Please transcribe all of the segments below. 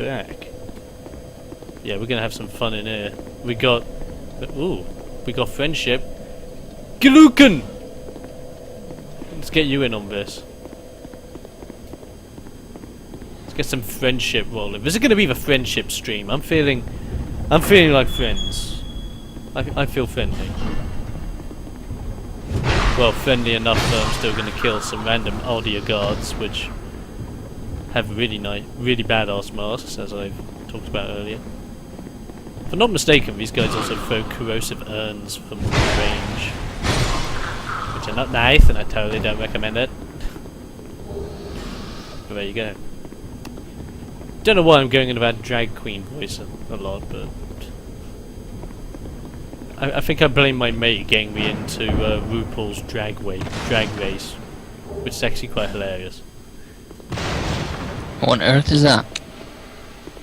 back. Yeah, we're gonna have some fun in here. We got... Ooh, we got friendship. Galukan! Let's get you in on this. Let's get some friendship rolling. This is gonna be the friendship stream. I'm feeling like friends. I feel friendly. Well, friendly enough that I'm still gonna kill some random audio guards, which have really bad ass masks, as I've talked about earlier. If I'm not mistaken, these guys also throw corrosive urns from range, which are not nice, and I totally don't recommend it. But there you go. Don't know why I'm going in about drag queen voice a lot, but I think I blame my mate getting me into RuPaul's drag race, which is actually quite hilarious. What on earth is that?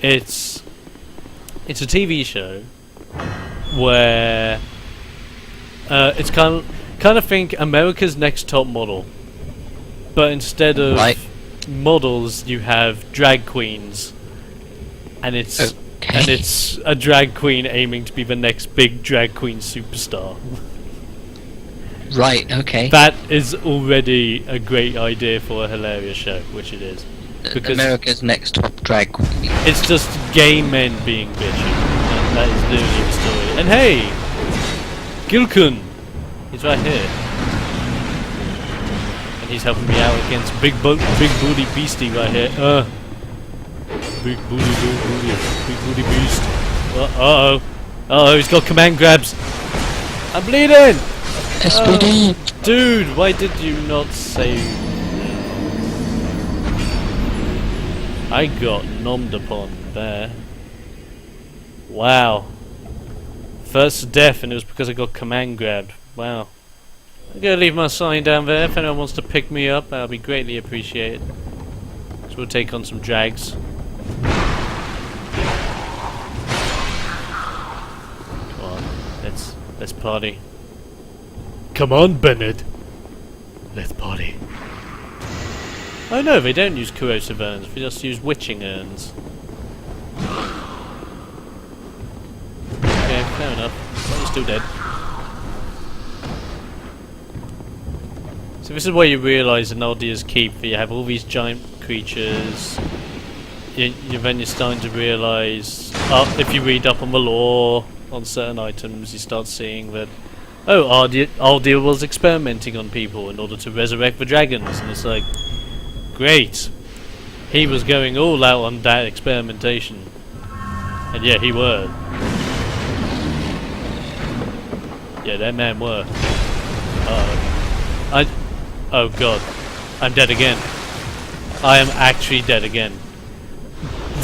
It's a TV show where it's kind of think America's Next Top Model, but instead of models, you have drag queens, and it's a drag queen aiming to be the next big drag queen superstar. Right. Okay. That is already a great idea for a hilarious show, which it is. Because America's Next Top Drag Queen. it's just gay men being bitchy, and that is literally the story. And hey, Gilkun, he's right here, and he's helping me out against big booty beastie right here. Big booty beast. Uh-oh, he's got command grabs. I'm bleeding. SPD. Dude, why did you not save? I got nommed upon there. Wow. First death, and it was because I got command grabbed. Wow. I'm gonna leave my sign down there. If anyone wants to pick me up, that'll be greatly appreciated. So we'll take on some drags. Come on, let's party. Come on, Bennett. Let's party. Oh no, they don't use corrosive urns, they just use witching urns. Okay, fair enough. Well, you're still dead. So this is where you realise in Aldia's Keep that you have all these giant creatures. Then you're starting to realise, if you read up on the lore on certain items, you start seeing that, oh, Aldia was experimenting on people in order to resurrect the dragons, and it's like, great. He was going all out on that experimentation. And yeah, he were. Yeah, that man were. Oh god. I'm dead again. I am actually dead again.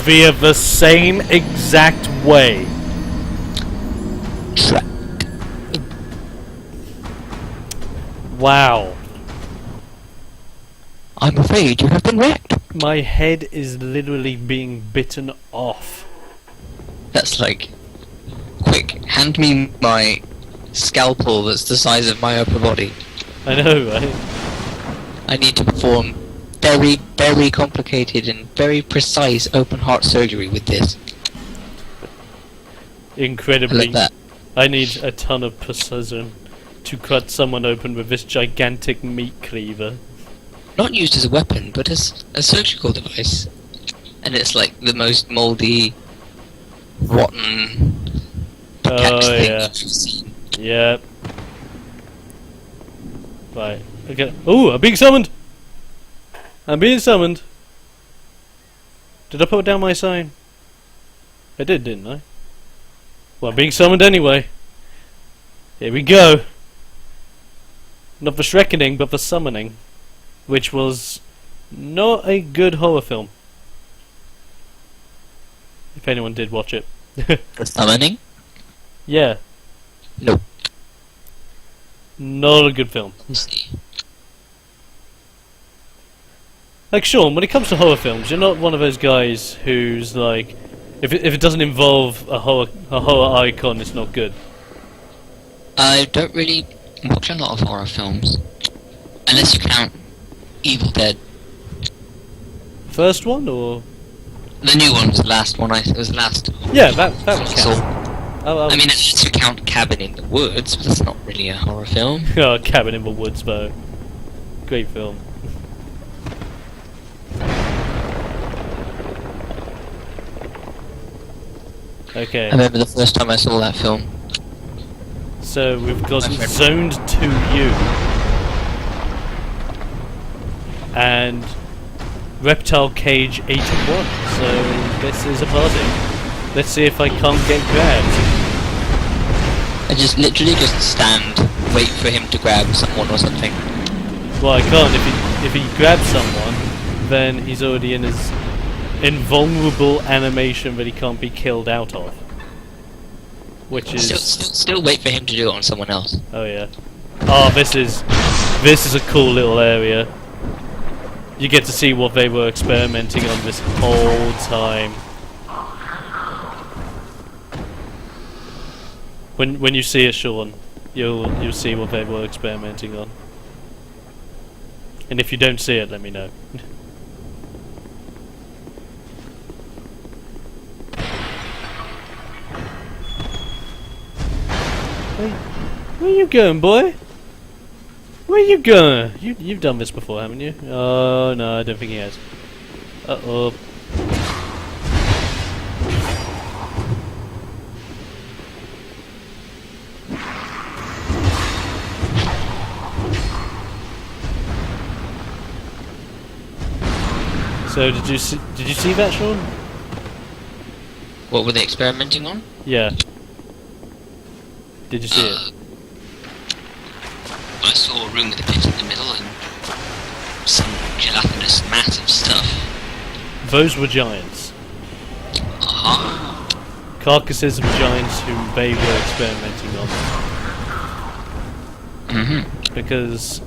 Via the same exact way. Wow. I'm afraid you have been wrecked. My head is literally being bitten off. That's like... Quick, hand me my scalpel that's the size of my upper body. I know, right? I need to perform very, very complicated and very precise open heart surgery with this. Incredibly. Like that. I need a ton of precision to cut someone open with this gigantic meat cleaver. Not used as a weapon, but as a surgical device. And it's like the most mouldy, rotten, thing yeah. I've seen. Yep. Right. Okay. Oh, I'm being summoned! I'm being summoned! Did I put down my sign? I did, didn't I? Well, I'm being summoned anyway. Here we go. Not for Shrekkening, but for summoning. Which was not a good horror film. If anyone did watch it. The summoning? Yeah. Nope. Not a good film. Let's see. Like Sean, when it comes to horror films, you're not one of those guys who's like, if it doesn't involve a horror icon, it's not good. I don't really watch a lot of horror films. Unless you count Evil Dead. First one, or? The new one was the last one. It was the last. Yeah, that would So, count. I mean, unless you count Cabin in the Woods, but that's not really a horror film. Oh, Cabin in the Woods, though. Great film. Okay. I remember the first time I saw that film. So we've got My friend- Zoned 2U and Reptile Cage 81. So this is a party. Let's see if I can't get grabbed. I just literally just stand, wait for him to grab someone or something. Well, I can't. If he grabs someone, then he's already in his invulnerable animation that he can't be killed out of. Which is Still wait for him to do it on someone else. oh yeah. Oh, this is a cool little area. You get to see what they were experimenting on this whole time. When you see it, Sean, you'll see what they were experimenting on. And if you don't see it, let me know. Where you going, boy? Where you going? You've done this before, haven't you? Oh no, I don't think he has. Uh-oh. So did you see that, Sean? What were they experimenting on? Yeah. Did you see it? I saw a room with a pit in the middle and some gelatinous mass of stuff. Those were giants. Uh-huh. Carcasses of giants who they were experimenting on. Mm-hmm. Because,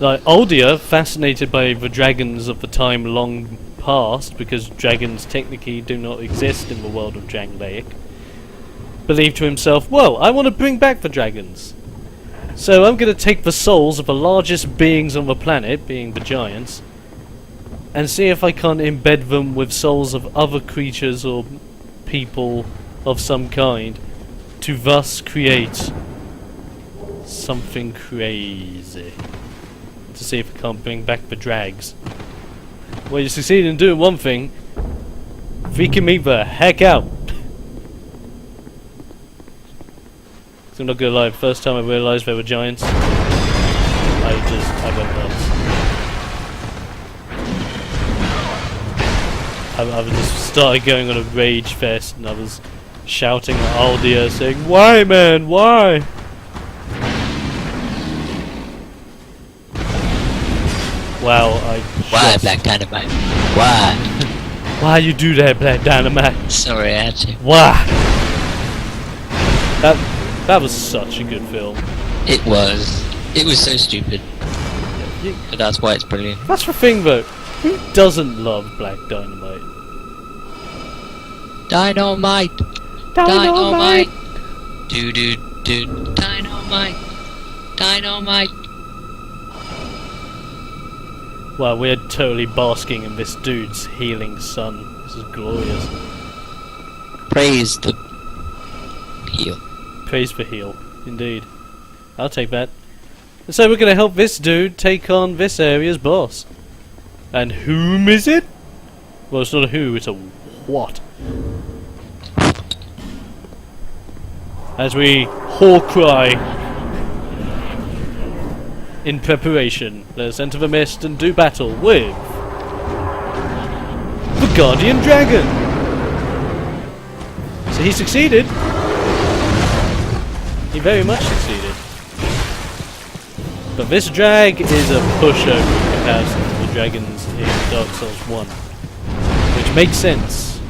like, Aldia, fascinated by the dragons of the time long past, because dragons technically do not exist in the world of Janglaic, believed to himself, well, I want to bring back the dragons. So I'm going to take the souls of the largest beings on the planet, being the giants, and see if I can't embed them with souls of other creatures or people of some kind, to thus create something crazy. To see if I can't bring back the drags. Well, you succeed in doing one thing. Freaking me the heck out. So I'm not gonna lie, first time I realised they were giants, I went nuts. I just started going on a rage fest, and I was shouting at Aldia, saying, "Why, man? Why?" Wow, Why, Black Dynamite? Why? Why you do that, Black Dynamite? Sorry, I had to. Why? That was such a good film. It was. It was so stupid. But that's why it's brilliant. That's the thing, though. Who doesn't love Black Dynamite? Dynamite! Dynamite! Do do do. Dynamite! Dynamite! Wow, we're totally basking in this dude's healing sun. This is glorious. Praise the heal. Praise for heal, indeed. I'll take that. And so we're going to help this dude take on this area's boss. And whom is it? Well, it's not a who, it's a what. As we whore cry in preparation, let us enter the mist and do battle with the Guardian Dragon. So he succeeded. He very much succeeded. But this drag is a pushover in comparison to the dragons in Dark Souls 1. Which makes sense.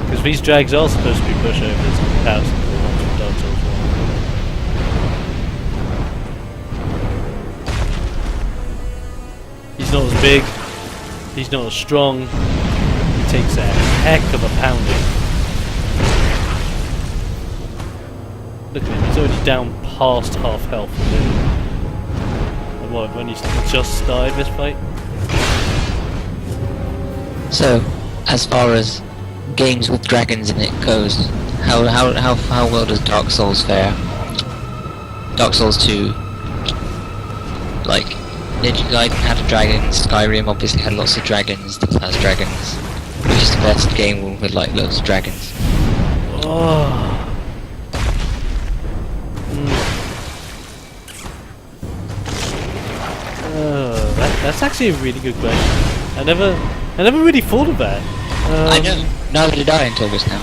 Because these drags are supposed to be pushovers in comparison to the ones in Dark Souls 1. He's not as big. He's not as strong. He takes a heck of a pounding. Look at him, he's already down past half health. And what, when he's just started this fight? So, as far as games with dragons in it goes, how well does Dark Souls fare? Dark Souls 2, like, Ninja Gaiden had a dragon, Skyrim obviously had lots of dragons, this has dragons. Which is the best game with like loads of dragons? Oh. That's actually a really good question. I never really thought of that. I know. Neither did I until just now.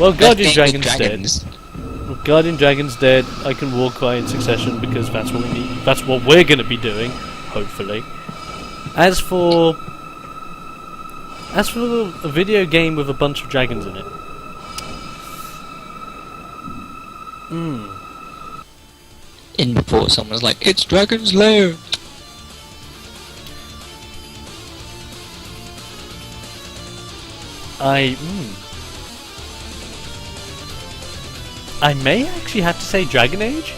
Well, Guardian Best game with Dragon's dead. Well, Guardian Dragon's dead. I can walk by in succession because that's what we need. That's what we're going to be doing, hopefully. As for a video game with a bunch of dragons in it. In before someone's like, it's Dragon's Lair. I may actually have to say Dragon Age.